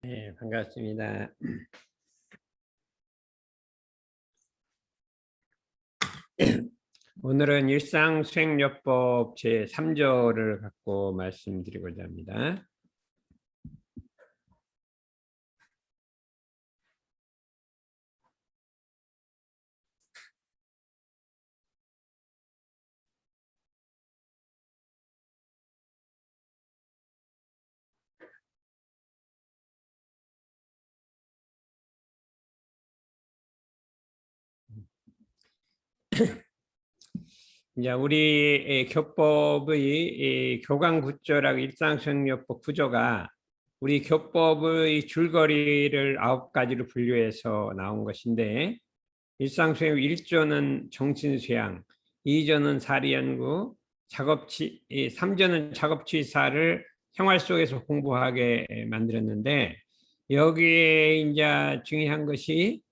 네, 반갑습니다. 오늘은 일상수행요법 제3조를 갖고 말씀드리고자 합니다. 이제 우리 교법의 이 교강 구조라고 일상수행요법 구조가 우리 교법의 줄거리를 9가지로 분류해서 나온 것인데, 일상수행 1조는 정신수양, 2조는 사리연구, 3조는 작업치사를 생활 속에서 공부하게 만들었는데, 여기에 이제 중요한 것이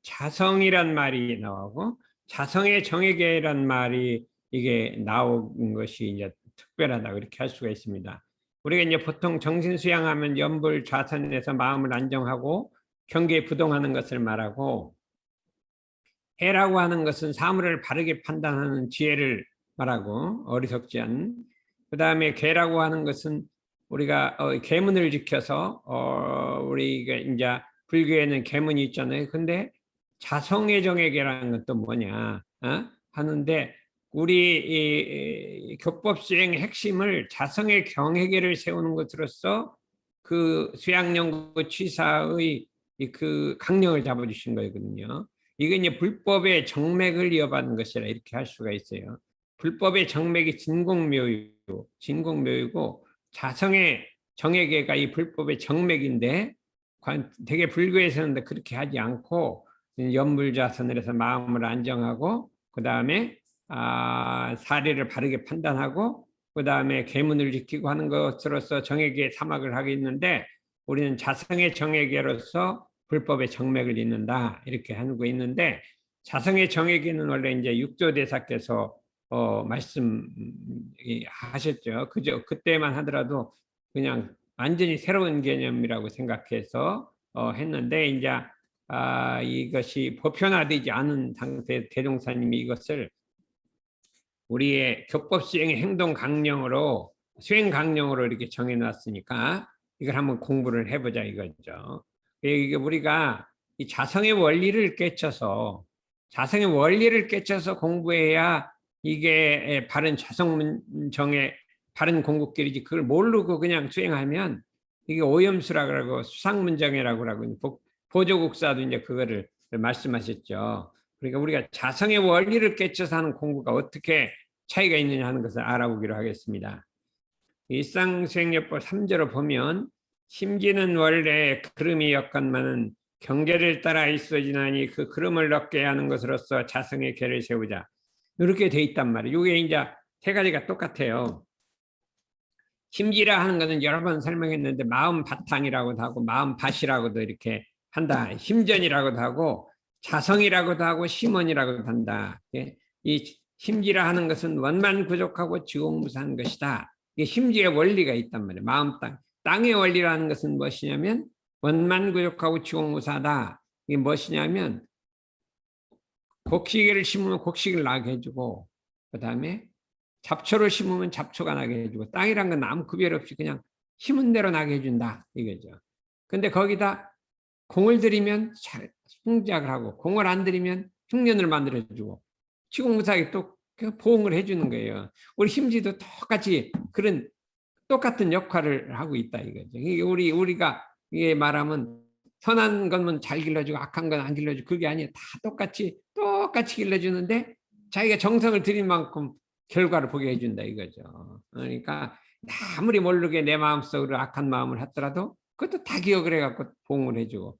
자성이란 말이 나오고 자성의 정액이란 말이 이게 나온 것이 이제 특별하다, 이렇게 할 수가 있습니다. 우리가 이제 보통 정신수양하면 염불 좌선에서 마음을 안정하고 경계에 부동하는 것을 말하고, 해라고 하는 것은 사물을 바르게 판단하는 지혜를 말하고 어리석지 않은, 그 다음에 계라고 하는 것은 우리가 계문을 지켜서 우리가 이제 불교에는 계문이 있잖아요. 근데 자성의 정액이라는 건 또 뭐냐 하는데, 우리 이 교법 수행의 핵심을 자성의 경계를 세우는 것으로서 그 수양연구 취사의 그 강령을 잡아주신 거거든요. 이게 이제 불법의 정맥을 이어받는 것이라 이렇게 할 수가 있어요. 불법의 정맥이 진공묘이고 자성의 정액계가 이 불법의 정맥인데, 되게 불교에서는 그렇게 하지 않고 연불자선을 해서 마음을 안정하고, 그 다음에 사리를 바르게 판단하고, 그 다음에 계문을 지키고 하는 것으로서 정액의 사막을 하고 있는데, 우리는 자성의 정액계로서 불법의 정맥을 잇는다, 이렇게 하고 있는데, 자성의 정액계는 원래 이제 육조대사께서 말씀하셨죠. 그저 그때만 하더라도 그냥 완전히 새로운 개념이라고 생각해서 했는데, 이제 이것이 보편화되지 않은 상태 대종사님이 이것을 우리의 교법 수행의 행동 강령으로, 수행 강령으로 이렇게 정해놨으니까 이걸 한번 공부를 해보자 이거죠. 이게 우리가 이 자성의 원리를 깨쳐서 공부해야 이게 바른 자성문정의 바른 공부길이지, 그걸 모르고 그냥 수행하면 이게 오염수라 그러고 수상문정이라고 하고, 보조국사도 이제 그거를 말씀하셨죠. 그러니까 우리가 자성의 원리를 깨쳐서 하는 공부가 어떻게 차이가 있느냐 하는 것을 알아보기로 하겠습니다. 일상수행요법 3조로 보면, 심지는 원래 그름이 역건만은 경계를 따라 있어지나니 그 그름을 얻게 하는 것으로서 자성의 계를 세우자, 이렇게 돼 있단 말이에요. 이게 이제 세 가지가 똑같아요. 심지라 하는 것은 여러 번 설명했는데, 마음 바탕이라고도 하고 마음 밭이라고도 이렇게 한다. 심전이라고도 하고 자성이라고도 하고 심원이라고도 한다. 이 심지라 하는 것은 원만 부족하고 지공무사한 것이다. 이게 심지의 원리가 있단 말이에요. 마음 땅의 원리라는 것은 무엇이냐면 원만 부족하고 지공무사하다. 이게 무엇이냐면 곡식을 심으면 곡식을 나게 해주고, 그 다음에 잡초를 심으면 잡초가 나게 해주고, 땅이란 건 아무 구별 없이 그냥 심은 대로 나게 해준다 이거죠. 근데 거기다 공을 들이면 잘 성장을 하고, 공을 안 들이면 흉년을 만들어주고, 지공무사하게 또 보응을 해주는 거예요. 우리 심지도 똑같이 그런 똑같은 역할을 하고 있다 이거죠. 우리가 이게 말하면 선한 것만 잘 길러주고 악한 건 안 길러주고, 그게 아니에요. 다 똑같이 길러주는데 자기가 정성을 들인 만큼 결과를 보게 해준다 이거죠. 그러니까 아무리 모르게 내 마음속으로 악한 마음을 했더라도 그것도 다 기억을 해갖고 보응을 해주고,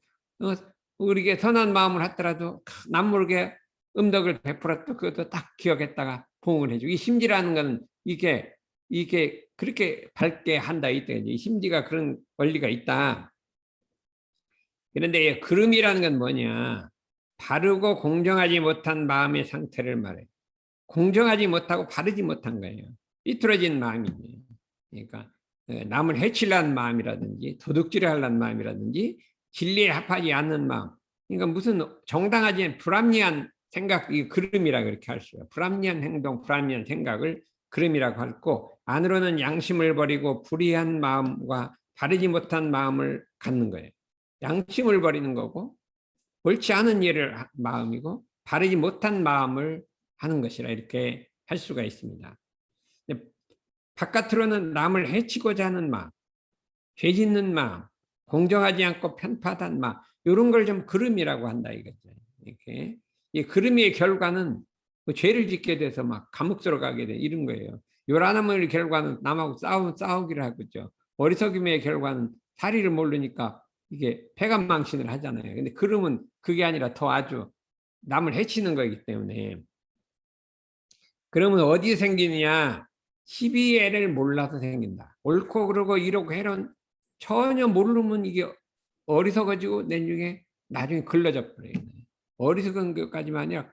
우리에게 선한 마음을 했더라도 남모르게 음덕을 베풀었도 그것도 딱 기억했다가 보응을 해주고, 이 심지라는 거는 이게 그렇게 밝게 한다 이때, 이 심지가 그런 원리가 있다. 그런데 그름이라는 건 뭐냐? 바르고 공정하지 못한 마음의 상태를 말해. 공정하지 못하고 바르지 못한 거예요. 삐뚤어진 마음이에요. 그러니까 남을 해치려는 마음이라든지 도둑질을 하려는 마음이라든지 진리에 합하지 않는 마음. 그러니까 무슨 정당하지 않은 불합리한 생각, 이 그름이라 그렇게 할 수 있어요. 불합리한 행동, 불합리한 생각을 그름이라고 하고, 안으로는 양심을 버리고 불의한 마음과 바르지 못한 마음을 갖는 거예요. 양심을 버리는 거고 옳지 않은 일을 마음이고 바르지 못한 마음을 하는 것이라 이렇게 할 수가 있습니다. 바깥으로는 남을 해치고자 하는 마음, 죄 짓는 마음, 공정하지 않고 편파한 마음, 이런 걸 좀 그름이라고 한다 이거죠. 이렇게 이 그름의 결과는 그 죄를 짓게 돼서 막 감옥 들어가게 돼 이런 거예요. 요란함의 결과는 남하고 싸우기를 하고죠. 어리석음의 결과는 사리를 모르니까 이게 패간망신을 하잖아요. 근데 그름은 그게 아니라 더 아주 남을 해치는 거기 때문에. 그러면 어디에 생기느냐? 시비애를 몰라서 생긴다. 옳고 그러고 이러고 해는 전혀 모르면 이게 어리석어지고 나중에 글러져 버려요. 어리석은 것까지만 아니라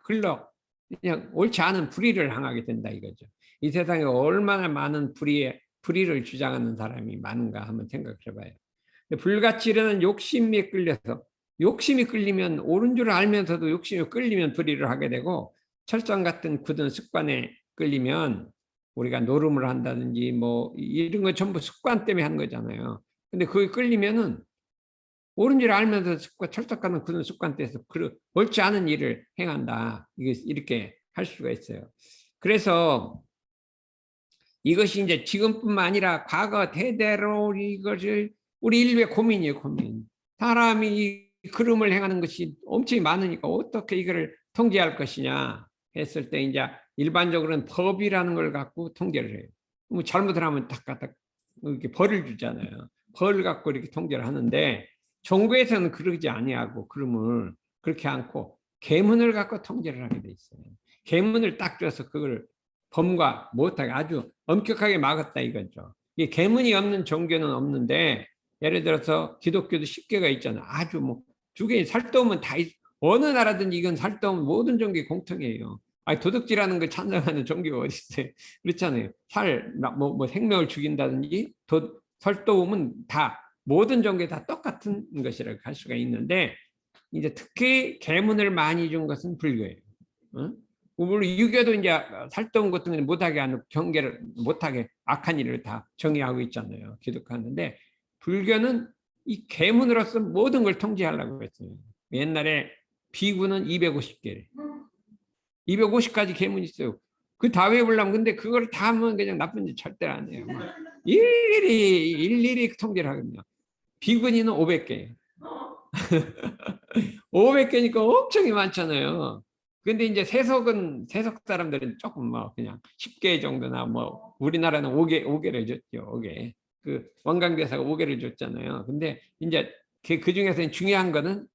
그냥 옳지 않은 불의를 행하게 된다 이거죠. 이 세상에 얼마나 많은 불의를 주장하는 사람이 많은가 한번 생각해 봐요. 불같이 일어난 욕심에 끌려서, 욕심이 끌리면 옳은 줄 알면서도 욕심이 끌리면 불의를 하게 되고, 철장 같은 굳은 습관에 끌리면 우리가 노름을 한다든지 뭐 이런 거 전부 습관 때문에 한 거잖아요. 근데 그게 끌리면은 옳은 줄 알면서 철떡 같은 굳은 습관 때에서 옳지 않은 일을 행한다. 이렇게 할 수가 있어요. 그래서 이것이 이제 지금뿐만 아니라 과거 대대로 이것을 우리 인류의 고민이에요, 고민. 사람이 이 그름을 행하는 것이 엄청 많으니까 어떻게 이거를 통제할 것이냐 했을 때 이제 일반적으로는 법이라는 걸 갖고 통제를 해요. 뭐 잘못을 하면 딱 갖다 이렇게 벌을 주잖아요. 벌을 갖고 이렇게 통제를 하는데 종교에서는 그러지 아니하고 그름을 그렇게 않고 계문을 갖고 통제를 하게 돼 있어요. 계문을 딱 줘서 그걸 범과 못하게 아주 엄격하게 막았다 이거죠. 이 계문이 없는 종교는 없는데 예를 들어서 기독교도 10개가 있잖아. 아주 뭐 두 개 살떠오면 다 어느 나라든지 이건 살떠오면 모든 종교의 공통이에요. 아니 도둑질하는 걸 찬성하는 종교가 어디 있어요? 그렇잖아요. 생명을 죽인다든지 살떠오면 다 모든 종교에 다 똑같은 것이라고 할 수가 있는데 이제 특히 계문을 많이 준 것은 불교예요. 어? 물론 유교도 이제 살던 것들은 못하게 하는 경계를 못하게 악한 일을 다 정의하고 있잖아요. 기독하는데 불교는 이 계문으로서 모든 걸 통제하려고 했어요. 옛날에 비구는 250개, 250가지 계문이 있어요. 그 다 외우려면 근데 그걸 다 하면 그냥 나쁜 짓 절대 안 해요. 일일이 통제를 하거든요. 비구니는 500개. 500개니까 엄청 많잖아요. 근데 이제 세속 사람들은 조금 뭐 그냥 10개 정도나 뭐 우리나라는 5개를 줬죠. 5개. 그 원광대사가 5개를 줬잖아요. 근데 이제 그 중에서 중요한 거는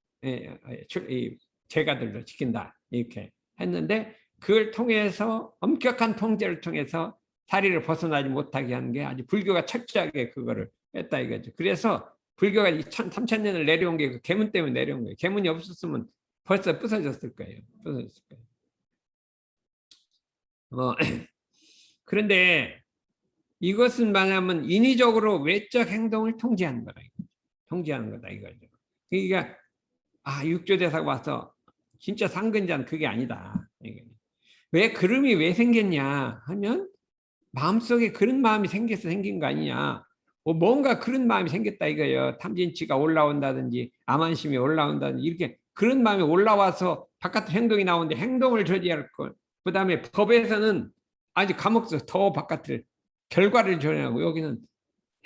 제가들로 지킨다. 이렇게 했는데 그걸 통해서 엄격한 통제를 통해서 사리를 벗어나지 못하게 하는 게 아주 불교가 철저하게 그거를 했다 이거죠. 그래서 불교가 3,000년을 내려온 게 그 계문 때문에 내려온 거예요. 계문이 없었으면 벌써 부서졌을 거예요. 부서졌을 거예요. 그런데 이것은 뭐냐면 인위적으로 외적 행동을 통제하는 거다. 통제하는 거다 이거죠. 그러니까 육조대사가 와서 진짜 상근자는 그게 아니다. 왜 그름이 왜 생겼냐 하면 마음속에 그런 마음이 생겨서 생긴 거 아니냐. 뭔가 그런 마음이 생겼다 이거예요. 탐진치가 올라온다든지 암환심이 올라온다든지 이렇게 그런 마음이 올라와서 바깥 행동이 나오는데 행동을 저지할 것. 그다음에 법에서는 아주 감옥에서 더 바깥을 결과를 조절하고 여기는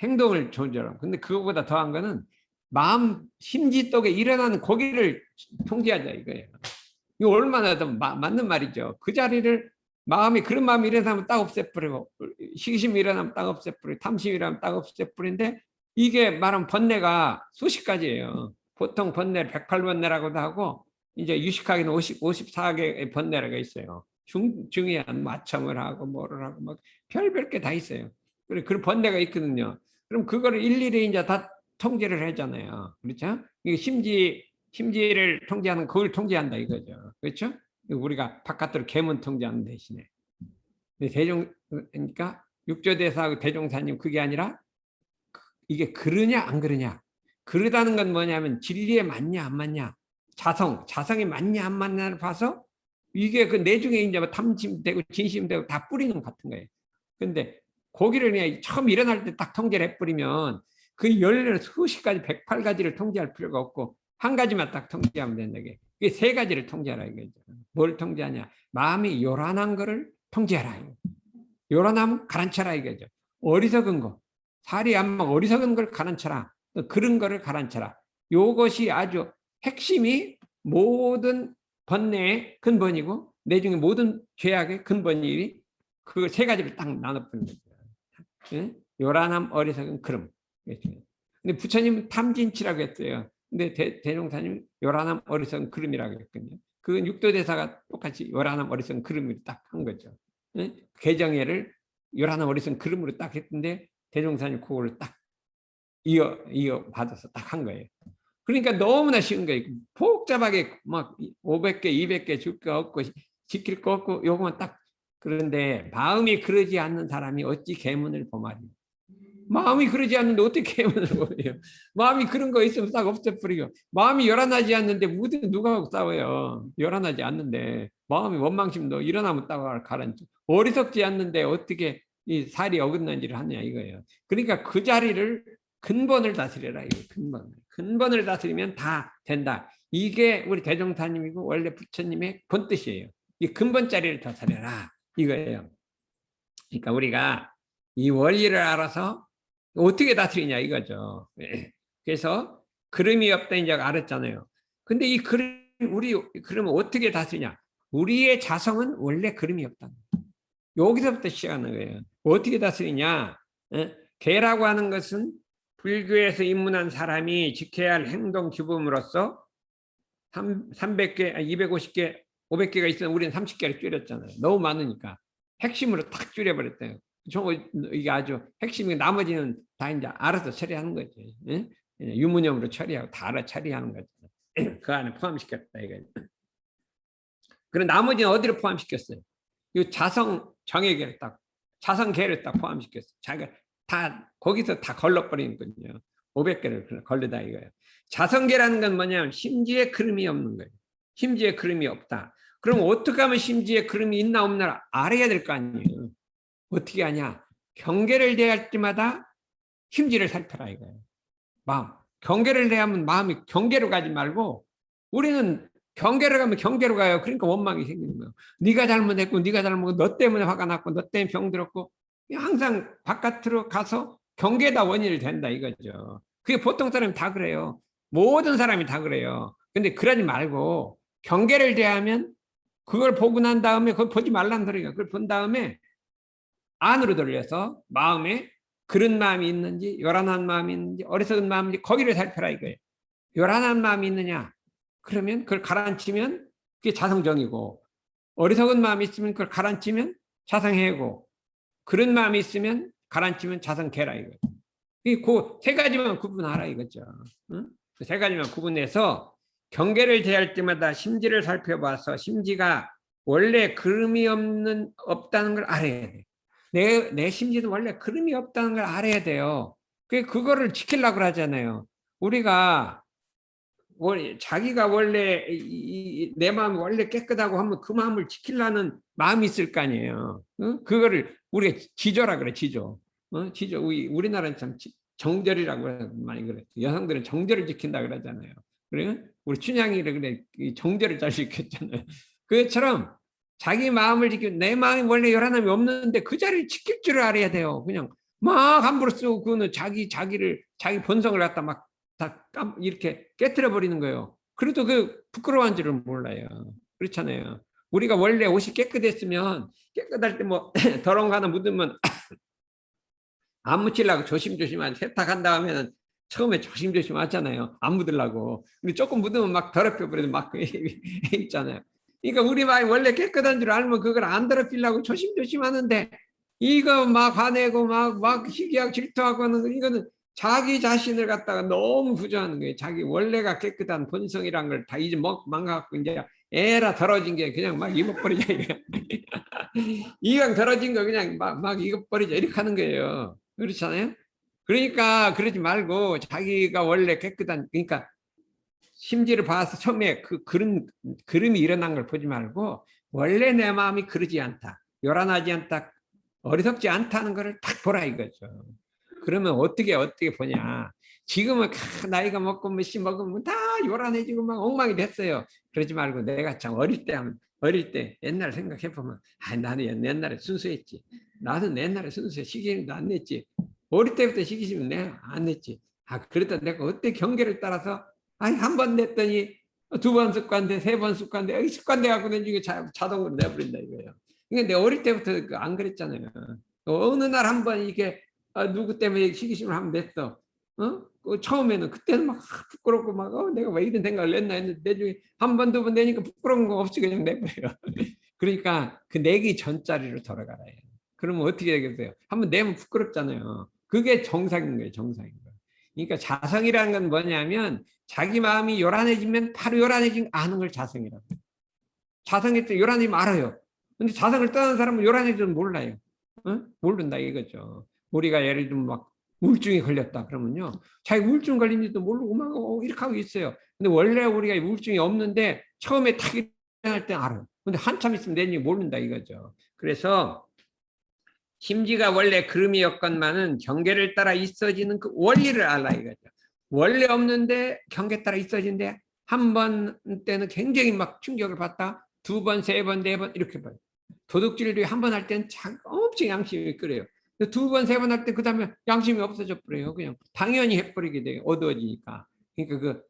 행동을 조절하고. 근데 그거보다 더한 거는 마음 심지독에 일어나는 고기를 통제하자 이거예요. 이거 얼마나 더 맞는 말이죠. 그 자리를 그런 마음이 일어나면 딱 없애버리고 시기심이 일어나면 딱 없애버리고 탐심이 일어나면 딱 없애버리는데 이게 말하면 번뇌가 수십 가지예요. 보통 번뇌를 108번뇌라고도 하고 이제 유식하게는 54개의 번뇌가 있어요. 중요한 마청을 하고 뭐를 하고 막 별별 게 다 있어요. 그런 번뇌가 있거든요. 그럼 그거를 일일이 이제 다 통제를 하잖아요. 그렇죠? 이게 심지를 통제하는 그걸 통제한다 이거죠. 그렇죠? 우리가 바깥으로 계문 통제하는 대신에. 그러니까 육조대사하고 대종사님 그게 아니라 이게 그러냐 안 그러냐. 그러다는 건 뭐냐면 진리에 맞냐 안 맞냐. 자성이 맞냐 안 맞냐를 봐서 이게 그 내중에 이제 뭐 탐심되고 진심되고 다 뿌리는 것 같은 거예요. 근데 고기를 그냥 처음 일어날 때 딱 통제를 해버리면 그 열을 수십 가지 108가지를 통제할 필요가 없고 한 가지만 딱 통제하면 된다. 이게 세 가지를 통제하라 이거죠. 뭘 통제하냐. 마음이 요란한 거를 통제하라. 요란하면 가라앉혀라 이거죠. 어리석은 거. 살이 안 막 어리석은 걸 가라앉혀라. 그런 거를 가라앉혀라. 요것이 아주 핵심이 모든 번뇌의 근본이고 내중에 모든 죄악의 근본이 그 세 가지를 딱 나눠보는 거죠. 응? 요란함, 어리석은, 그름. 근데 부처님은 탐진치라고 했어요. 근데 대종사님 요란함, 어리석은, 그름이라고 했거든요. 그 육도대사가 똑같이 요란함, 어리석은, 그름을 딱 한 거죠. 응? 개정예를 요란함, 어리석은, 그름으로 딱 했는데 대종사님 그거를 딱 이어 받아서 딱 한 거예요. 그러니까 너무나 쉬운 거예요. 복잡하게 막 500개, 200개 줄 거 없고 지킬 거 없고 요거만 딱. 그런데 마음이 그러지 않는 사람이 어찌 계문을 범하리요. 마음이 그러지 않는데 어떻게 계문을 범해요. 마음이 그런 거 있으면 싹 없애버리고. 마음이 요란하지 않는데 누가 싸워요. 요란하지 않는데 마음이 원망심도 일어나면 딱 가라앉죠. 어리석지 않는데 어떻게 이 살이 어긋난지를 하냐 이거예요. 그러니까 그 자리를 근본을 다스려라. 근본을 다스리면 다 된다. 이게 우리 대종사님이고 원래 부처님의 본뜻이에요. 이 근본 자리를 다스려라 이거예요. 그러니까 우리가 이 원리를 알아서 어떻게 다스리냐 이거죠. 그래서 그름이 없다 이제 알았잖아요. 근데 이 그름 우리 그러면 어떻게 다스리냐? 우리의 자성은 원래 그름이 없다. 여기서부터 시작하는 거예요. 어떻게 다스리냐? 계라고 하는 것은 불교에서 입문한 사람이 지켜야 할 행동 규범으로서 300개, 250개, 500개가 있으면 우리는 30개를 줄였잖아요. 너무 많으니까. 핵심으로 탁 줄여버렸대요. 이게 아주 핵심이 나머지는 다 이제 알아서 처리하는 거지. 유무념으로 처리하고 다 알아 처리하는 거죠. 그 안에 포함시켰다 이거죠. 그럼 나머지는 어디로 포함시켰어요? 이 자성 정액을 딱, 자성계를 딱 포함시켰어요. 자기가 다 거기서 다 걸러버리는 거거든요. 500개를 걸르다 이거예요. 자성계라는 건 뭐냐면 심지에 그름이 없는 거예요. 심지에 그름이 없다. 그럼 어떻게 하면 심지에 그름이 있나 없나 알아야 될 거 아니에요. 어떻게 하냐? 경계를 대할 때마다 심지를 살펴라 이거예요. 마음. 경계를 대하면 마음이 경계로 가지 말고 우리는 경계로 가면 경계로 가요. 그러니까 원망이 생기는 거예요. 네가 잘못했고 네가 잘못했고 너 때문에 화가 났고 너 때문에 병들었고 항상 바깥으로 가서 경계다 원인을 된다 이거죠. 그게 보통 사람이 다 그래요. 모든 사람이 다 그래요. 근데 그러지 말고 경계를 대하면 그걸 보고 난 다음에 그걸 보지 말라는 소리가 그걸 본 다음에 안으로 돌려서 마음에 그런 마음이 있는지 요란한 마음이 있는지 어리석은 마음인지 거기를 살펴라 이거예요. 요란한 마음이 있느냐 그러면 그걸 가라앉히면 그게 자성정이고 어리석은 마음이 있으면 그걸 가라앉히면 자성해고 그런 마음이 있으면 가라앉히면 자성계라 이거예요. 그 세 가지만 구분하라 이거죠. 응? 그 세 가지만 구분해서 경계를 대할 때마다 심지를 살펴봐서 심지가 원래 그름이 없다는 걸 알아야 돼. 내 심지는 원래 그름이 없다는 걸 알아야 돼요. 그거를 지키려고 하잖아요. 우리가 자기가 원래 내 마음이 원래 깨끗하고 하면 그 마음을 지키려는 마음이 있을 거 아니에요. 그거를 우리가 지조라 그래, 지조. 지조. 우리나라는 참 정절이라고 많이 그래. 여성들은 정절을 지킨다 그러잖아요. 그래? 우리 춘향이를 그래 정절을 잘 지켰잖아요. 그처럼 자기 마음을 지키고 내 마음이 원래 요란함이 없는데 그 자리를 지킬 줄을 알아야 돼요. 그냥 막 함부로 쓰고 그거는 자기 본성을 갖다 막 다 이렇게 깨트려 버리는 거예요. 그래도 그 부끄러워한 줄을 몰라요. 그렇잖아요. 우리가 원래 옷이 깨끗했으면 깨끗할 때 뭐 더러운 거 하나 묻으면 안 묻히려고 조심조심한 세탁한 다음에는 처음에 조심조심 하잖아요. 안 묻으려고. 근데 조금 묻으면 막 더럽혀 버려도 막 있잖아요. 그러니까 우리 마음이 원래 깨끗한 줄 알면 그걸 안 더럽히려고 조심조심 하는데 이거 막 화내고 막 시기하고 질투하고 하는 이거는 자기 자신을 갖다가 너무 부정하는 거예요. 자기 원래가 깨끗한 본성이란 걸 다 이제 망가갖고 이제 에라 더러진 게 그냥 막 입어버리자. 이왕 더러진 거 그냥 막 입어버리자 이렇게 하는 거예요. 그렇잖아요. 그러니까 그러지 말고 자기가 원래 깨끗한, 그러니까 심지를 봐서 처음에 그런 그림이 일어난 걸 보지 말고 원래 내 마음이 그러지 않다, 요란하지 않다, 어리석지 않다는 것을 딱 보라 이거죠. 그러면 어떻게 보냐. 지금은 나이가 먹고 몇십 먹으면 다 요란해지고 막 엉망이 됐어요. 그러지 말고 내가 참 어릴 때 옛날 생각해 보면, 나는 옛날에 순수했지. 나도 옛날에 순수해. 시기심도 안 냈지. 어릴 때부터 시기심은 내가 안 냈지. 그러다 내가 어때 경계를 따라서 한 번 냈더니 두 번 습관돼, 세 번 습관돼, 습관돼 갖고 낸 중에 자동으로 내버린다 이거예요. 이게 내 어릴 때부터 안 그랬잖아요. 어느 날 한 번 이게 누구 때문에 시기심을 한번 냈어. 처음에는 그때는 막 부끄럽고 막 내가 왜 이런 생각을 냈나 했는데 내 중에 한 번, 두 번 내니까 부끄러운 거 없이 그냥 내버려요. 그러니까 그 내기 전자리로 돌아가라. 그러면 어떻게 되겠어요? 한번 내면 부끄럽잖아요. 그게 정상인 거예요, 정상인 거예요. 그러니까 자성이라는 건 뭐냐면 자기 마음이 요란해지면 바로 요란해진 아는 걸 자성이라고. 자성일 때 요란해지면 알아요. 근데 자성을 떠난 사람은 요란해지면 몰라요. 모른다 이거죠. 우리가 예를 들면 막 우울증이 걸렸다 그러면요, 자기 우울증 걸린지도 모르고 막 이렇게 하고 있어요. 근데 원래 우리가 우울증이 없는데 처음에 탁 일어날 때 알아요. 근데 한참 있으면 내지 모른다 이거죠. 그래서 심지가 원래 그름이었건만은 경계를 따라 있어지는 그 원리를 알라 이거죠. 원래 없는데 경계 따라 있어진데 한 번 때는 굉장히 막 충격을 받다, 두 번, 세 번, 네 번 이렇게 봐요. 도둑질도 한 번 할 때는 엄청 양심이 끓여요. 두 번, 세 번 할 때 그 다음에 양심이 없어져 버려요. 그냥 당연히 해버리게 돼요. 어두워지니까. 그러니까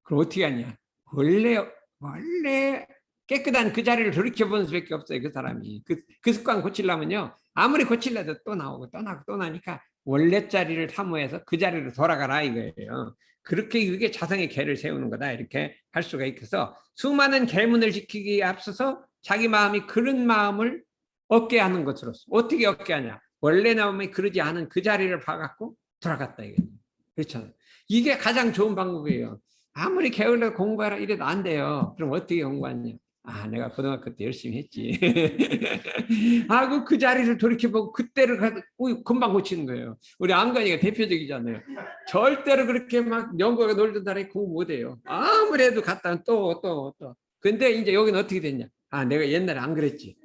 그럼 어떻게 하냐. 원래 깨끗한 그 자리를 돌이켜보는 수밖에 없어요. 그 사람이. 그 습관 고치려면요, 아무리 고치려도 또 나오고 또 나고 또 나니까 원래 자리를 사모해서 그 자리로 돌아가라 이거예요. 그렇게 그게 자성의 계를 세우는 거다 이렇게 할 수가 있어서, 수많은 계문을 지키기에 앞서서 자기 마음이 그런 마음을 얻게 하는 것으로서 어떻게 얻게 하냐. 원래 마음이 그러지 않은 그 자리를 봐갖고 돌아갔다 이거예요. 그렇잖아요. 이게 가장 좋은 방법이에요. 아무리 게을러 공부하라 이래도 안 돼요. 그럼 어떻게 공부하냐. 내가 고등학교 때 열심히 했지. 하고 그 자리를 돌이켜보고 그때를 금방 고치는 거예요. 우리 안건이가 대표적이잖아요. 절대로 그렇게 막 연구가 놀던 달에 공부 못해요. 아무래도 갔다 또. 근데 이제 여기는 어떻게 됐냐. 내가 옛날에 안 그랬지.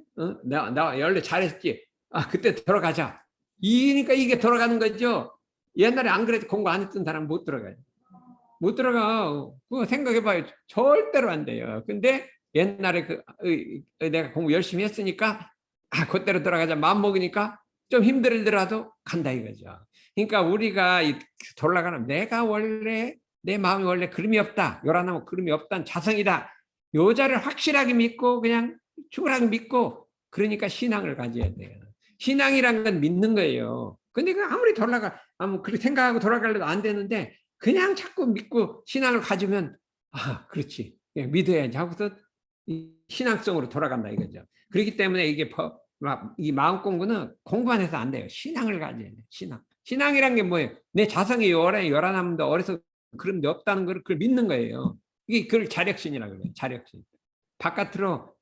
나 원래 잘했지. 그때 돌아가자. 이니까 이게 돌아가는 거죠. 옛날에 안 그래도 공부 안 했던 사람 못 들어가요. 못 들어가. 그거 생각해봐요. 절대로 안 돼요. 근데 옛날에 내가 공부 열심히 했으니까 그때로 돌아가자 마음 먹으니까 좀 힘들더라도 간다 이거죠. 그러니까 우리가 돌아가는, 내가 원래 내 마음이 원래 그름이 없다, 요란하면 그름이 없다는 자성이다, 요자를 확실하게 믿고 그냥 충분하게 믿고, 그러니까 신앙을 가져야 돼요. 신앙이란 건 믿는 거예요. 근데 아무리 그렇게 생각하고 돌아가려도 안 되는데 그냥 자꾸 믿고 신앙을 가지면 그렇지, 믿어야지 하고서 신앙성으로 돌아간다 이거죠. 그렇기 때문에 이 마음 공부는 공부만 해서 안 돼요. 신앙을 가져야 돼요. 신앙이란 게 뭐예요? 내 자성이 요란함도 어려서 그런 데 없다는 걸 그걸 믿는 거예요. 이게 그걸 자력신이라고 그래요. 자력신. 바깥으로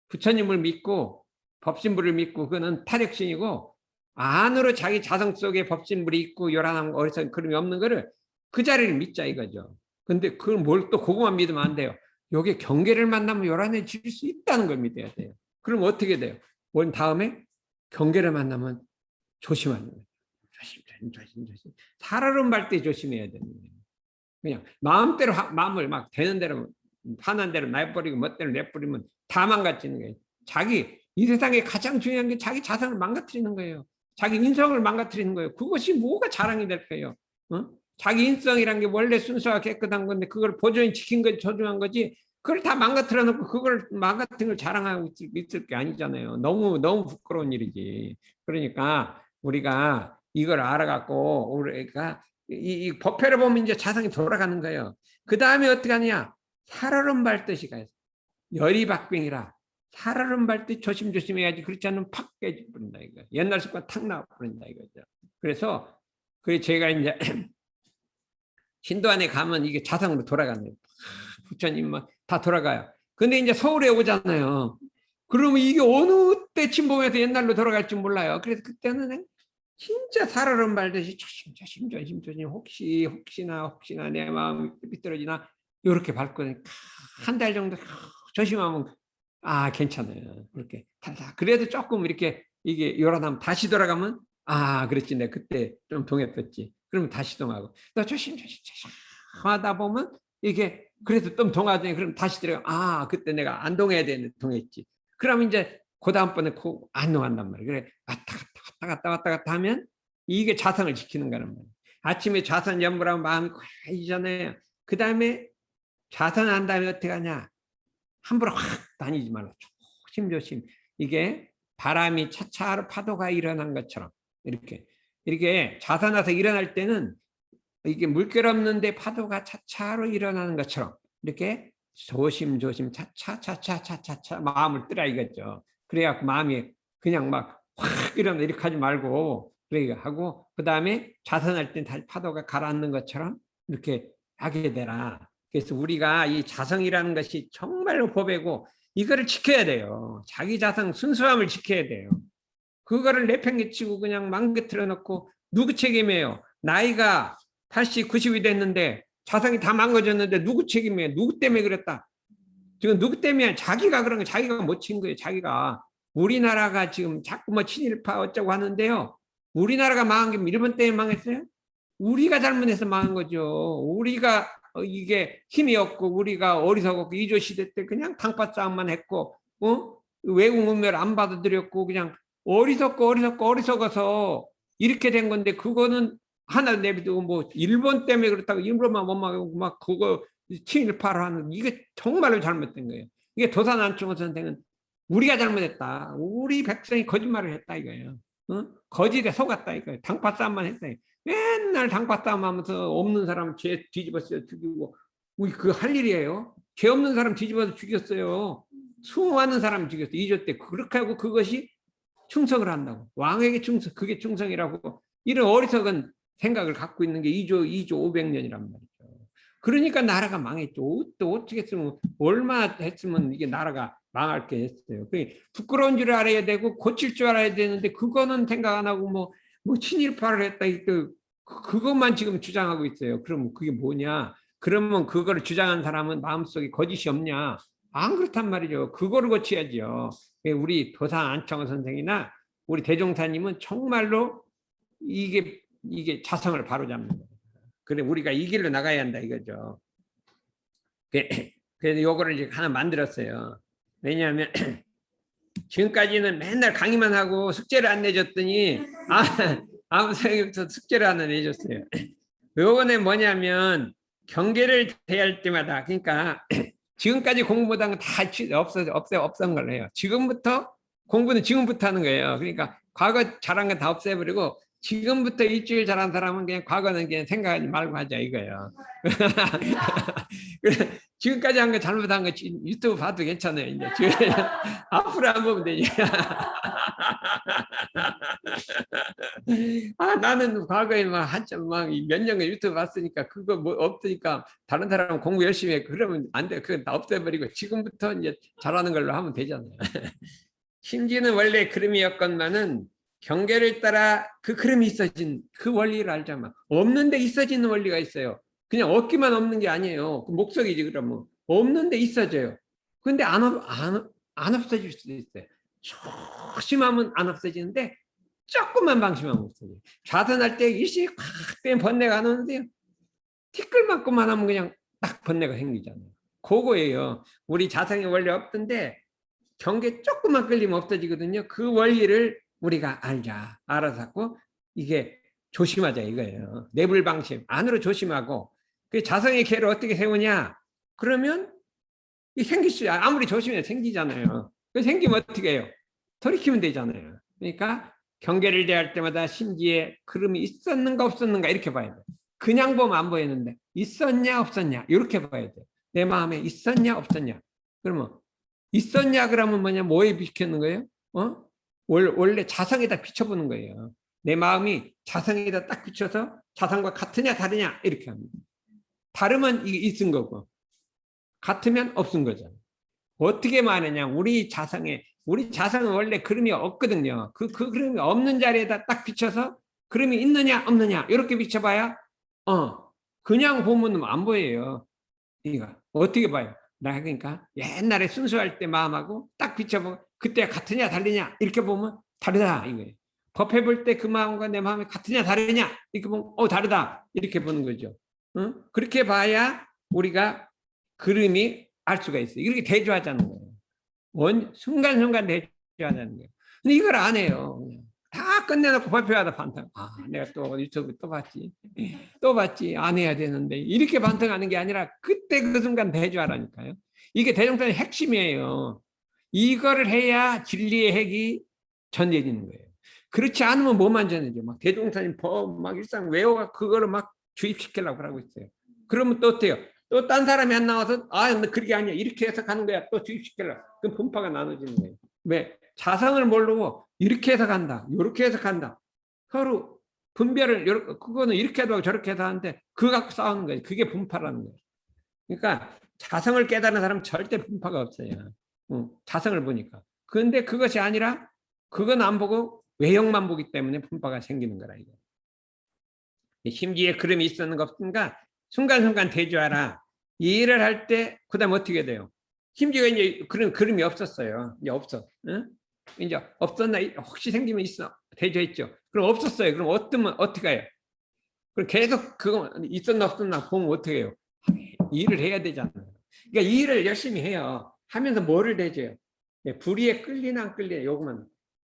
부처님을 믿고 법신부를 믿고 그거는 타력신이고, 안으로 자기 자성 속에 법신불이 있고 요란함 어리석 그름이 없는 거를 그 자리를 믿자 이거죠. 근데 그걸 뭘 또 그거만 믿으면 안 돼요. 여기 경계를 만나면 요란해질 수 있다는 걸 믿어야 돼요. 그럼 어떻게 돼요? 원 다음에 경계를 만나면 조심하는 거예요. 조심. 살얼음 발 때 조심해야 되는 거예요. 그냥 마음대로 마음을 막 되는 대로 화난 대로 내버리고 멋대로 내버리면 다 망가지는 거예요. 이 세상에 가장 중요한 게 자기 자성을 망가뜨리는 거예요. 자기 인성을 망가뜨리는 거예요. 그것이 뭐가 자랑이 될까요? 자기 인성이란 게 원래 순수하고 깨끗한 건데 그걸 보존히 지킨 건 소중한 거지, 그걸 다 망가뜨려 놓고 그걸 망가뜨린 걸 자랑하고 있을 게 아니잖아요. 너무 부끄러운 일이지. 그러니까 우리가 이걸 알아갖고 우리가 이 법회를 보면 이제 자성이 돌아가는 거예요. 그 다음에 어떻게 하냐. 살얼음 발듯이 가요. 열이 박빙이라 살얼음 발듯 조심조심 해야지. 그렇지 않으면 팍 깨져버린다 이거. 옛날 습관 탁 나와버린다 이거죠. 그래서 제가 이제 신도안에 가면 이게 자성으로 돌아가는 거예요. 부처님 다 돌아가요. 근데 이제 서울에 오잖아요. 그러면 이게 어느 때 침범해서 옛날로 돌아갈지 몰라요. 그래서 그때는 진짜 살얼음 말듯이 조심 혹시나 내 마음이 삐뚤어지나 이렇게 밟거든요. 한 달 정도 조심하면 괜찮아요. 그렇게 달다. 그래도 조금 이렇게 이게 요란하면 다시 돌아가면 그렇지 내 그때 좀 동했었지. 그러면 다시 동하고 또 조심 하다 보면 이게 그래도 좀 동하더니 그럼 다시 들어가 그때 내가 안 동해야 되는데 동했지. 그러면 이제 그 다음번에 안 동한단 말이에요. 그래 왔다 갔다 하면 이게 자성을 지키는 거란 말이에요. 아침에 자선 염불하면 마음이 쾌해지잖아요. 그 다음에 자선한 다음에 어떻게 하냐. 함부로 확 다니지 말고 조심조심. 이게 바람이 차차로 파도가 일어난 것처럼 이렇게 자선해서 일어날 때는 이게 물결 없는데 파도가 차차로 일어나는 것처럼 이렇게 조심조심 차차 마음을 뜨라 이거죠. 그래갖고 마음이 그냥 막 확 일어나 이렇게 하지 말고 그래 하고 그 다음에 자선할 때 파도가 가라앉는 것처럼 이렇게 하게 되라. 그래서 우리가 이 자성이라는 것이 정말로 법이고 이거를 지켜야 돼요. 자기 자성 순수함을 지켜야 돼요. 그거를 내팽개치고 그냥 망가뜨려 놓고 누구 책임이에요? 나이가 80, 90이 됐는데 자성이 다 망가졌는데 누구 책임이에요? 누구 때문에 그랬다? 지금 누구 때문에? 자기가 그런 거 자기가 못 친 거예요. 자기가. 우리나라가 지금 자꾸 뭐 친일파 어쩌고 하는데요. 우리나라가 망한 게 일본 때문에 망했어요? 우리가 잘못해서 망한 거죠. 우리가 이게 힘이 없고 우리가 어리석었고 이조 시대 때 그냥 당파 싸움만 했고 외국 문명을 안 받아들였고 그냥 어리석어서 이렇게 된 건데 그거는 하나 내비두고 뭐 일본 때문에 그렇다고 일본만 못 막고 막 그거 친일파로 하는 이게 정말로 잘못된 거예요. 이게 도산 안충호 선생은 우리가 잘못했다. 우리 백성이 거짓말을 했다 이거예요. 거짓에 속았다 이거예요. 당파 싸움만 했다. 맨날 당파 싸움 하면서 없는 사람 죄 뒤집어서 죽이고 그 할 일이에요. 죄 없는 사람 뒤집어서 죽였어요. 수많은 사람 죽였어요. 이조 때 그렇게 하고 그것이 충성을 한다고. 왕에게 충성, 그게 충성이라고. 이런 어리석은 생각을 갖고 있는 게 2조 500년이란 말이죠. 그러니까 나라가 망했죠. 또 어떻게 했으면 얼마 했으면 이게 나라가 망할 게 했어요. 부끄러운 줄 알아야 되고 고칠 줄 알아야 되는데 그거는 생각 안 하고 뭐 친일파를 했다 그것만 지금 주장하고 있어요. 그럼 그게 뭐냐? 그러면 그거를 주장한 사람은 마음속에 거짓이 없냐? 안 그렇단 말이죠. 그거를 고쳐야죠. 우리 도산 안창호 선생이나 우리 대종사님은 정말로 이게 자성을 바로잡는 거예요. 그래 우리가 이 길로 나가야 한다 이거죠. 그래서 요거를 이제 하나 만들었어요. 왜냐하면 지금까지는 맨날 강의만 하고 숙제를 안 내줬더니 아무 생각 없어 숙제를 하나 내줬어요. 요거는 뭐냐면 경계를 대할 때마다 그러니까 지금까지 공부 못한 건 다 없앤 걸로 해요. 지금부터 공부는 지금부터 하는 거예요. 그러니까 과거 잘한 건 다 없애버리고 지금부터 일주일 잘한 사람은 그냥 과거는 그냥 생각하지 말고 하자 이거예요. 지금까지 한 거 잘못한 거 유튜브 봐도 괜찮아요. 이제 앞으로 안 보면 되지. 나는 과거에 한참 몇 년간 유튜브 봤으니까 그거 뭐 없으니까 다른 사람은 공부 열심히 해. 그러면 안 돼. 그건 다 없애버리고 지금부터 이제 잘하는 걸로 하면 되잖아요. 심지어는 원래 그림이었건만은 경계를 따라 그 그림이 있어진 그 원리를 알자면 없는데 있어지는 원리가 있어요. 그냥 없기만 없는 게 아니에요. 그 목적이지 그러면 없는데 있어져요. 근데 안 없어질 수도 있어요. 조심하면 안 없어지는데 조금만 방심하면 없어져요. 좌선할 때 일시에 콱 빼면 번뇌가 안 오는데요. 티끌만큼만 하면 그냥 딱 번뇌가 생기잖아요. 그거예요. 우리 자성이 원래 없던데 경계 조금만 끌리면 없어지거든요. 그 원리를 우리가 알아서 하고 이게 조심하자 이거예요. 내불 방심 안으로 조심하고 그 자성의 계를 어떻게 세우냐? 그러면 이 생길 수 아무리 조심해도 생기잖아요. 그 생기면 어떻게 해요? 돌이키면 되잖아요. 그러니까 경계를 대할 때마다 심지에 그름이 있었는가 없었는가 이렇게 봐야 돼요. 그냥 보면 안 보이는데 있었냐 없었냐 이렇게 봐야 돼요. 내 마음에 있었냐 없었냐. 그러면 있었냐 그러면 뭐냐 뭐에 비추는 거예요? 원래 자성에다 비춰보는 거예요. 내 마음이 자성에다 딱 비춰서 자성과 같으냐 다르냐 이렇게 합니다. 다르면 이게 있은 거고 같으면 없은 거잖아요. 어떻게 말하냐 우리 자성은 원래 그림이 없거든요. 그 그림이 없는 자리에다 딱 비춰서 그림이 있느냐 없느냐 이렇게 비춰봐야 그냥 보면 안 보여요. 이거 어떻게 봐요? 나 그러니까 옛날에 순수할 때 마음하고 딱 비춰보면 그때 같으냐 다르냐 이렇게 보면 다르다 이거예요. 법해 볼 때 그 마음과 내 마음이 같으냐 다르냐 이렇게 보면 다르다 이렇게 보는 거죠. 응? 그렇게 봐야 우리가 그림이 알 수가 있어요. 이렇게 대조하자는 거예요. 순간순간 대조하자는 거예요. 근데 이걸 안 해요. 그냥. 다 끝내놓고 발표하다 반성. 내가 또 유튜브 또 봤지. 또 봤지. 안 해야 되는데. 이렇게 반성하는 게 아니라 그때 그 순간 대조하라니까요. 이게 대종사의 핵심이에요. 이거를 해야 진리의 핵이 전해지는 거예요. 그렇지 않으면 뭐만 전해져? 막 대종사님 법, 막 일상 외워가 그거를 막 주입시키려고 하고 있어요. 그러면 또 어때요? 또 딴 사람이 안 나와서 그게 아니야. 이렇게 해서 가는 거야. 또 주입시키려고. 그럼 분파가 나눠지는 거예요. 왜? 자성을 모르고 이렇게 해서 간다. 이렇게 해서 간다. 서로 분별을 그거는 이렇게 해도 저렇게 해도 하는데 그거 갖고 싸우는 거예요. 그게 분파라는 거예요. 그러니까 자성을 깨달은 사람은 절대 분파가 없어요. 자성을 보니까. 그런데 그것이 아니라 그건 안 보고 외형만 보기 때문에 분파가 생기는 거라 이거. 심지에 그림이 있었는가 없는가 순간순간 대조하라. 이 일을 할 때 그다음 어떻게 돼요? 심지어 이제 그런 그림이 없었어요. 이제 없어. 응? 이제 없었나 혹시 생기면 있어 대조했죠. 그럼 없었어요. 그럼 어떻게 해요? 그럼 계속 그거 있었나 없었나 보면 어떻게 해요? 일을 해야 되잖아요. 그러니까 이 일을 열심히 해요. 하면서 뭐를 대줘요? 네, 불의에 끌리나 안 끌리나 요거만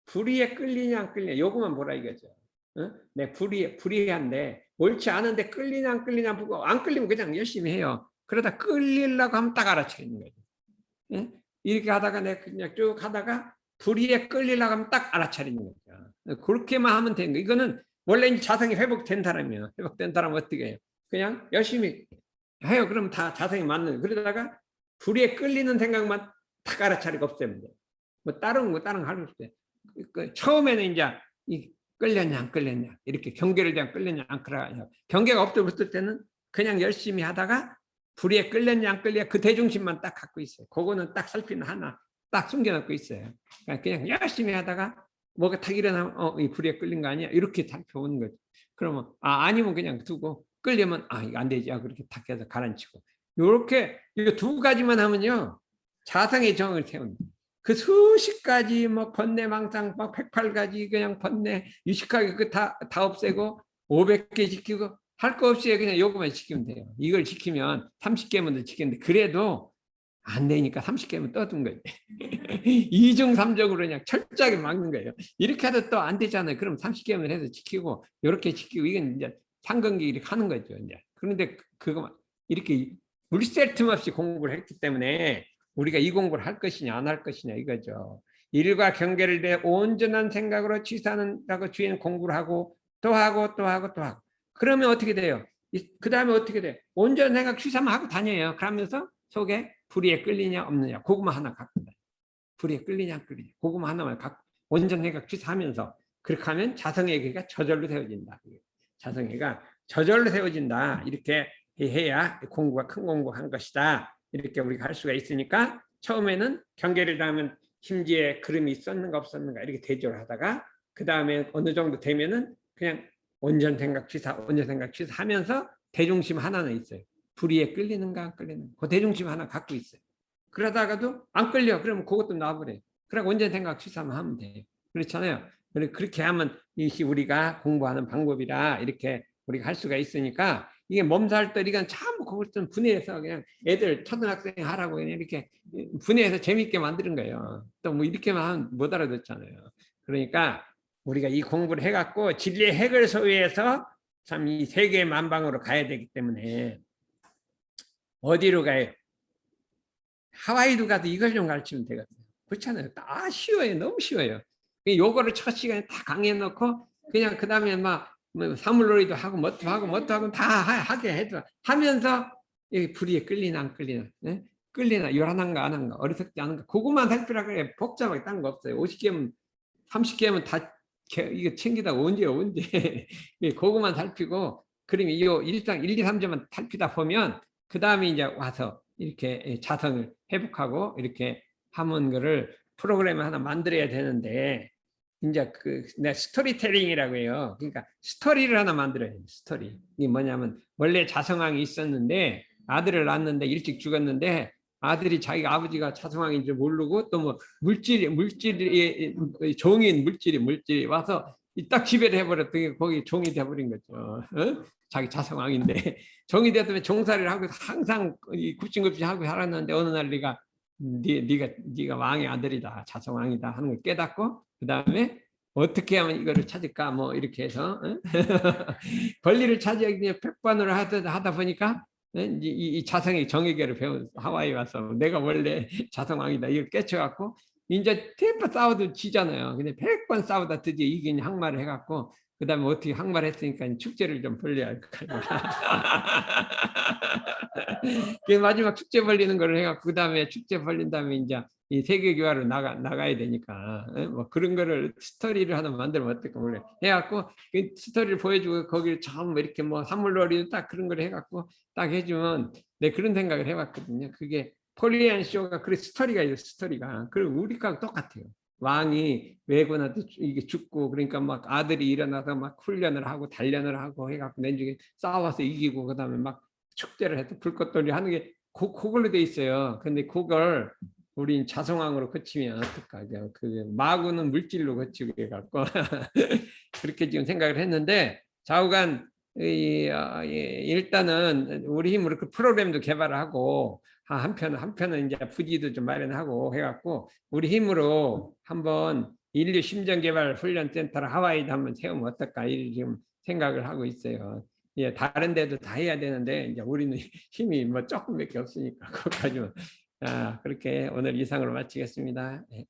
불의에 끌리냐 안 끌리냐 요거만 보라 이거죠. 응? 네, 불의한데 옳지 않은데 끌리냐 안 끌리냐 보고 안 끌리면 그냥 열심히 해요. 그러다 끌리려고 하면 딱 알아채는 거죠. 응? 이렇게 하다가 내가 그냥 쭉 하다가 불의에 끌리려고 하면 딱 알아차리는 거죠. 그렇게만 하면 되는 거예요. 이거는 원래 자성이 회복된 사람이에요. 회복된 사람은 어떻게 해요? 그냥 열심히 해요. 그럼 다 자성이 맞는. 그러다가 불의에 끌리는 생각만 딱 알아차리고 없애면 돼요. 뭐 다른 거 할 수 있어요. 처음에는 이제 이 끌렸냐 안 끌렸냐 이렇게 경계를 대한 끌렸냐 안 끌렸냐 경계가 없을 때는 그냥 열심히 하다가 불의에 끌렸냐 안 끌렸냐 그 대중심만 딱 갖고 있어요. 그거는 딱 살피는 하나 딱 숨겨놓고 있어요. 그냥 열심히 하다가 뭐가 탁 일어나면 이 불의에 끌린 거 아니야 이렇게 살펴보는 거죠. 그러면 아니면 그냥 두고 끌려면 이거 안 되지 그렇게 탁 해서 가라앉히고 이렇게 이거 두 가지만 하면요 자성의 정을 세운다. 그 수십 가지 뭐 번뇌망상 막 108가지 그냥 번뇌 유식하게 그 다 없애고 500개 지키고 할 거 없이 그냥 요거만 지키면 돼요. 이걸 지키면 30개면 더 지키는데 그래도 안 되니까 30개면 떠든 거예요. 2중 3적으로 그냥 철저하게 막는 거예요. 이렇게 해도 또 안 되잖아요. 그럼 30개면 해서 지키고 이렇게 지키고 이건 이제 상근기 이렇게 하는 거죠. 이제 그런데 그거 이렇게 물샐 틈 없이 공부를 했기 때문에 우리가 이 공부를 할 것이냐 안 할 것이냐 이거죠. 일과 경계를 내 온전한 생각으로 취사한다고 주인 공부를 하고 또 하고 또 하고 또 하고 그러면 어떻게 돼요? 그 다음에 어떻게 돼요? 온전한 생각 취사만 하고 다녀요. 그러면서 속에 불의에 끌리냐 없느냐 그것만 하나 갖고 불의에 끌리냐 안 끌리냐 그것만 하나만 갖고 온전한 생각 취사하면서 그렇게 하면 자성애가 저절로 세워진다. 자성애가 저절로 세워진다. 이렇게 해야 공부가 큰 공부한 것이다. 이렇게 우리가 할 수가 있으니까 처음에는 경계를 당하면 심지에 그림이 있었는가 없었는가 이렇게 대조를 하다가 그 다음에 어느 정도 되면은 그냥 온전 생각 취사하면서 대중심 하나는 있어요. 불의에 끌리는가 안 끌리는가 그 대중심 하나 갖고 있어요. 그러다가도 안 끌려 그러면 그것도 놔버려요. 그러고 온전 생각 취사만 하면 돼요. 그렇잖아요. 그렇게 하면 이것이 우리가 공부하는 방법이라 이렇게 우리가 할 수가 있으니까 이게 몸살 때리가 참 그걸 좀 분해해서 그냥 애들 초등학생 하라고 그냥 이렇게 분해해서 재밌게 만드는 거예요. 또 뭐 이렇게만 하면 못 알아듣잖아요. 그러니까 우리가 이 공부를 해갖고 진리의 핵을 소유해서 참 이 세계 만방으로 가야 되기 때문에 어디로 가요? 하와이도 가도 이걸 좀 가르치면 되거든요. 그렇잖아요. 다 쉬워요. 너무 쉬워요. 요거를 첫 시간에 다 강의해놓고 그냥 그 다음에 막 뭐 사물놀이도 하고 뭣도 하고 다 하게 해도 하면서 불의에 끌리나 안 끌리나 네? 끌리나 요란한가 안 한가 어리석지 않은가 그것만 살피라 그래. 복잡하게 딴 거 없어요. 50개면 30개면 다 이거 챙기다 언제 그것만 살피고 그럼 이 1장 1, 2, 3점만 살피다 보면 그 다음에 이제 와서 이렇게 자성을 회복하고 이렇게 하는 거를 프로그램을 하나 만들어야 되는데 이제 내 스토리텔링이라고 해요. 그러니까 스토리를 하나 만들어야 돼요. 스토리. 이게 뭐냐면 원래 자성왕이 있었는데 아들을 낳았는데 일찍 죽었는데 아들이 자기가 아버지가 자성왕인 줄 모르고 또 뭐 물질이 물질이 와서 딱 지배를 해버렸더니 거기 종이 돼버린 거죠. 어? 자기 자성왕인데 종이 됐으면 종살이를 하고 항상 굽신굽신 하고 살았는데 어느 날 네가 왕의 아들이다, 자성왕이다 하는 걸 깨닫고 그 다음에 어떻게 하면 이거를 찾을까 뭐 이렇게 해서 권리를 찾아야 백반으로 하다 보니까 이 자성의 정의계를 배운 하와이 와서 내가 원래 자성왕이다 이걸 깨쳐갖고 이제 대파 싸워도 지잖아요. 근데 100번 싸우다 드디어 이긴 항마를 해갖고 그 다음에 어떻게 항마를 했으니까 축제를 좀 벌려야 할 거야. 그 마지막 축제 벌리는 걸 해갖고 그 다음에 축제 벌린 다음에 이제 이 세계 교화로 나가야 되니까 뭐 그런 거를 스토리를 하나 만들면 어떨까 몰래 해갖고 그 스토리를 보여주고 거기를 처음 이렇게 뭐 사물놀이 딱 그런 걸 해갖고 딱 해주면 내 그런 생각을 해봤거든요. 그게 폴리안 쇼가 그래 스토리가 있어요. 스토리가 그리고 우리랑 똑같아요. 왕이 왜군한테 이게 죽고 그러니까 막 아들이 일어나서 막 훈련을 하고 단련을 하고 해갖고 내중에 싸워서 이기고 그다음에 막 축제를 해서 불꽃놀이 하는 게 그걸로 돼 있어요. 근데 그걸 우린 자성왕으로 거치면 어떨까? 그 마구는 물질로 거치고 해갖고 그렇게 지금 생각을 했는데 좌우간 일단은 우리 힘으로 그 프로그램도 개발을 하고 한편은 이제 부지도 좀 마련하고 해갖고 우리 힘으로 한번 인류 심정개발 훈련센터를 하와이도 한번 세우면 어떨까 이 지금 생각을 하고 있어요. 예, 다른 데도 다 해야 되는데 이제 우리는 힘이 뭐 조금밖에 없으니까 그것까지만 그렇게 오늘 이상으로 마치겠습니다. 예.